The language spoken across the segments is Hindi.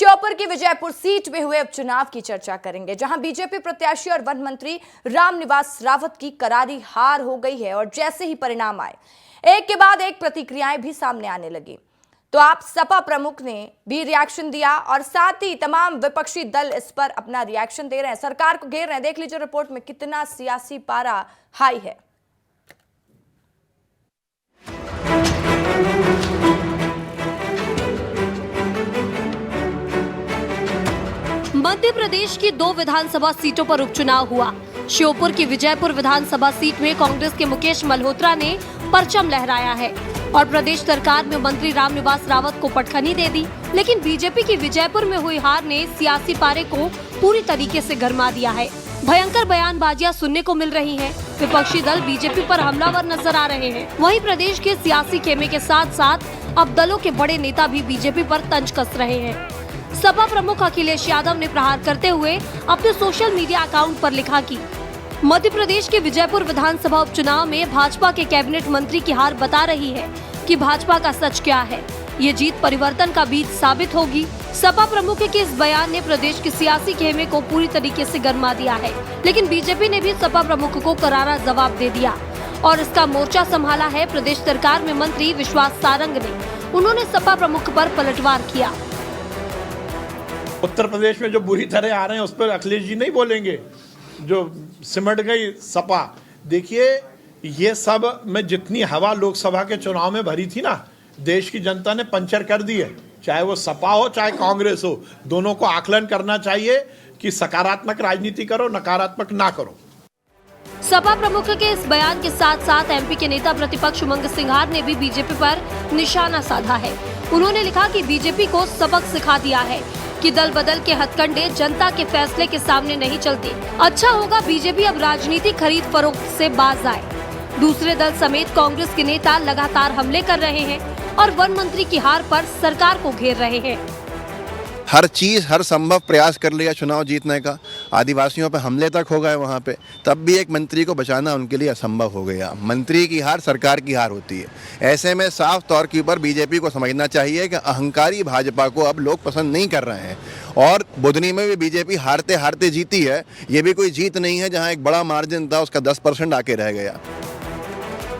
श्योपुर की विजयपुर सीट में हुए उपचुनाव की चर्चा करेंगे, जहां बीजेपी प्रत्याशी और वन मंत्री रामनिवास रावत की करारी हार हो गई है। और जैसे ही परिणाम आए, एक के बाद एक प्रतिक्रियाएं भी सामने आने लगी। तो आप सपा प्रमुख ने भी रिएक्शन दिया और साथ ही तमाम विपक्षी दल इस पर अपना रिएक्शन दे रहे हैं, सरकार को घेर रहे हैं। देख लीजिए रिपोर्ट में कितना सियासी पारा हाई है। मध्य प्रदेश की 2 विधानसभा सीटों पर उपचुनाव हुआ। श्योपुर की विजयपुर विधानसभा सीट में कांग्रेस के मुकेश मल्होत्रा ने परचम लहराया है और प्रदेश सरकार में मंत्री रामनिवास रावत को पटखनी दे दी। लेकिन बीजेपी की विजयपुर में हुई हार ने सियासी पारे को पूरी तरीके से गरमा दिया है। भयंकर बयानबाजियां सुनने को मिल रही हैं। विपक्षी दल बीजेपी पर हमलावर नजर आ रहे हैं। वहीं प्रदेश के सियासी खेमे के साथ साथ अब दलों के बड़े नेता भी बीजेपी पर तंज कस रहे हैं। सपा प्रमुख अखिलेश यादव ने प्रहार करते हुए अपने सोशल मीडिया अकाउंट पर लिखा कि मध्य प्रदेश के विजयपुर विधानसभा उपचुनाव में भाजपा के कैबिनेट मंत्री की हार बता रही है कि भाजपा का सच क्या है। ये जीत परिवर्तन का बीज साबित होगी। सपा प्रमुख के इस बयान ने प्रदेश के सियासी खेमे को पूरी तरीके से गरमा दिया है। लेकिन बीजेपी ने भी सपा प्रमुख को करारा जवाब दे दिया और इसका मोर्चा संभाला है प्रदेश सरकार में मंत्री विश्वास सारंग ने। उन्होंने सपा प्रमुख पर पलटवार किया। उत्तर प्रदेश में जो बुरी तरह आ रहे हैं उस पर अखिलेश जी नहीं बोलेंगे, जो सिमट गई सपा। देखिए, ये सब में जितनी हवा लोकसभा के चुनाव में भरी थी ना, देश की जनता ने पंचर कर दी है। चाहे वो सपा हो चाहे कांग्रेस हो, दोनों को आकलन करना चाहिए कि सकारात्मक राजनीति करो, नकारात्मक ना करो। सपा प्रमुख के इस बयान के साथ साथ एमपी के नेता प्रतिपक्ष उमंग सिंघार ने भी बीजेपी पर निशाना साधा है। उन्होंने लिखा कि बीजेपी को सबक सिखा दिया है कि दल बदल के हथकंडे जनता के फैसले के सामने नहीं चलते। अच्छा होगा बीजेपी अब राजनीति खरीद फरोख्त से बाज आए। दूसरे दल समेत कांग्रेस के नेता लगातार हमले कर रहे हैं और वन मंत्री की हार पर सरकार को घेर रहे हैं। हर चीज़, हर संभव प्रयास कर लिया चुनाव जीतने का। आदिवासियों पे हमले तक हो गए वहाँ पे, तब भी एक मंत्री को बचाना उनके लिए असंभव हो गया। मंत्री की हार सरकार की हार होती है। ऐसे में साफ तौर के ऊपर बीजेपी को समझना चाहिए कि अहंकारी भाजपा को अब लोग पसंद नहीं कर रहे हैं। और बुधनी में भी बीजेपी हारते हारते जीती है। ये भी कोई जीत नहीं है जहाँ एक बड़ा मार्जिन था उसका 10% आके रह गया।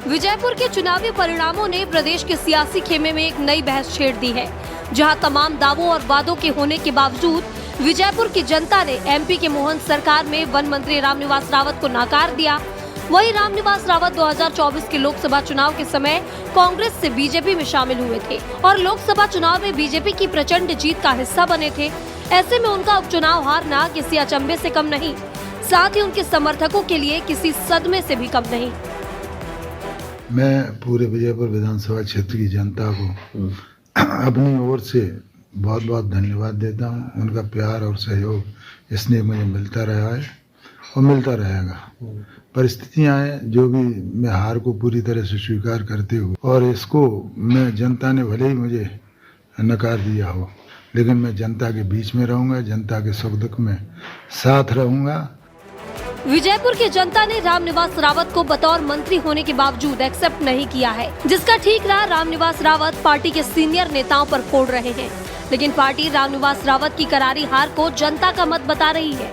विजयपुर के चुनावी परिणामों ने प्रदेश के सियासी खेमे में एक नई बहस छेड़ दी है, जहां तमाम दावों और वादों के होने के बावजूद विजयपुर की जनता ने एमपी के मोहन सरकार में वन मंत्री रामनिवास रावत को नकार दिया। वहीं रामनिवास रावत 2024 के लोकसभा चुनाव के समय कांग्रेस से बीजेपी में शामिल हुए थे और लोकसभा चुनाव में बीजेपी की प्रचंड जीत का हिस्सा बने थे। ऐसे में उनका उपचुनाव हारना किसी अचंभे से कम नहीं, साथ ही उनके समर्थकों के लिए किसी सदमे से भी कम नहीं। मैं पूरे विजयपुर विधानसभा क्षेत्र की जनता को अपनी ओर से बहुत बहुत धन्यवाद देता हूँ। उनका प्यार और सहयोग स्नेह मुझे मिलता रहा है और मिलता रहेगा। परिस्थितियाँ हैं जो भी, मैं हार को पूरी तरह से स्वीकार करते हुए, और इसको मैं, जनता ने भले ही मुझे नकार दिया हो, लेकिन मैं जनता के बीच में रहूँगा, जनता के सुख दुख में साथ रहूँगा। विजयपुर की जनता ने रामनिवास रावत को बतौर मंत्री होने के बावजूद एक्सेप्ट नहीं किया है, जिसका ठीक रहा रामनिवास रावत पार्टी के सीनियर नेताओं पर फोड़ रहे हैं। लेकिन पार्टी रामनिवास रावत की करारी हार को जनता का मत बता रही है।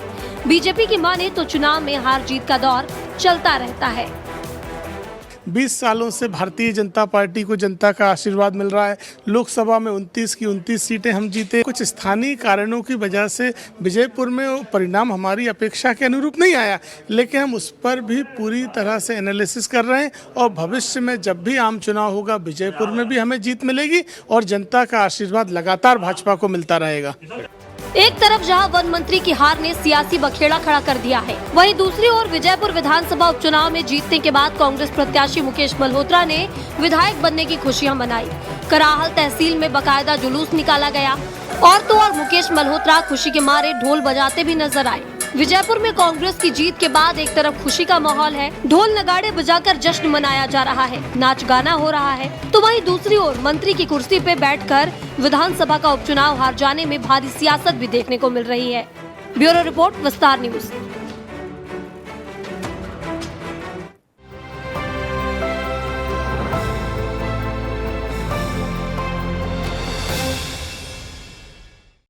बीजेपी की माने तो चुनाव में हार जीत का दौर चलता रहता है। 20 सालों से भारतीय जनता पार्टी को जनता का आशीर्वाद मिल रहा है। लोकसभा में 29 की 29 सीटें हम जीते। कुछ स्थानीय कारणों की वजह से विजयपुर में परिणाम हमारी अपेक्षा के अनुरूप नहीं आया, लेकिन हम उस पर भी पूरी तरह से एनालिसिस कर रहे हैं और भविष्य में जब भी आम चुनाव होगा विजयपुर में भी हमें जीत मिलेगी और जनता का आशीर्वाद लगातार भाजपा को मिलता रहेगा। एक तरफ जहां वन मंत्री की हार ने सियासी बखेड़ा खड़ा कर दिया है, वहीं दूसरी ओर विजयपुर विधानसभा उपचुनाव में जीतने के बाद कांग्रेस प्रत्याशी मुकेश मल्होत्रा ने विधायक बनने की खुशियां मनाई। कराहल तहसील में बकायदा जुलूस निकाला गया और तो और मुकेश मल्होत्रा खुशी के मारे ढोल बजाते भी नजर आए। विजयपुर में कांग्रेस की जीत के बाद एक तरफ खुशी का माहौल है, ढोल नगाड़े बजाकर जश्न मनाया जा रहा है, नाच गाना हो रहा है, तो वहीं दूसरी ओर मंत्री की कुर्सी पे बैठकर विधानसभा का उपचुनाव हार जाने में भारी सियासत भी देखने को मिल रही है। ब्यूरो रिपोर्ट, विस्तार न्यूज।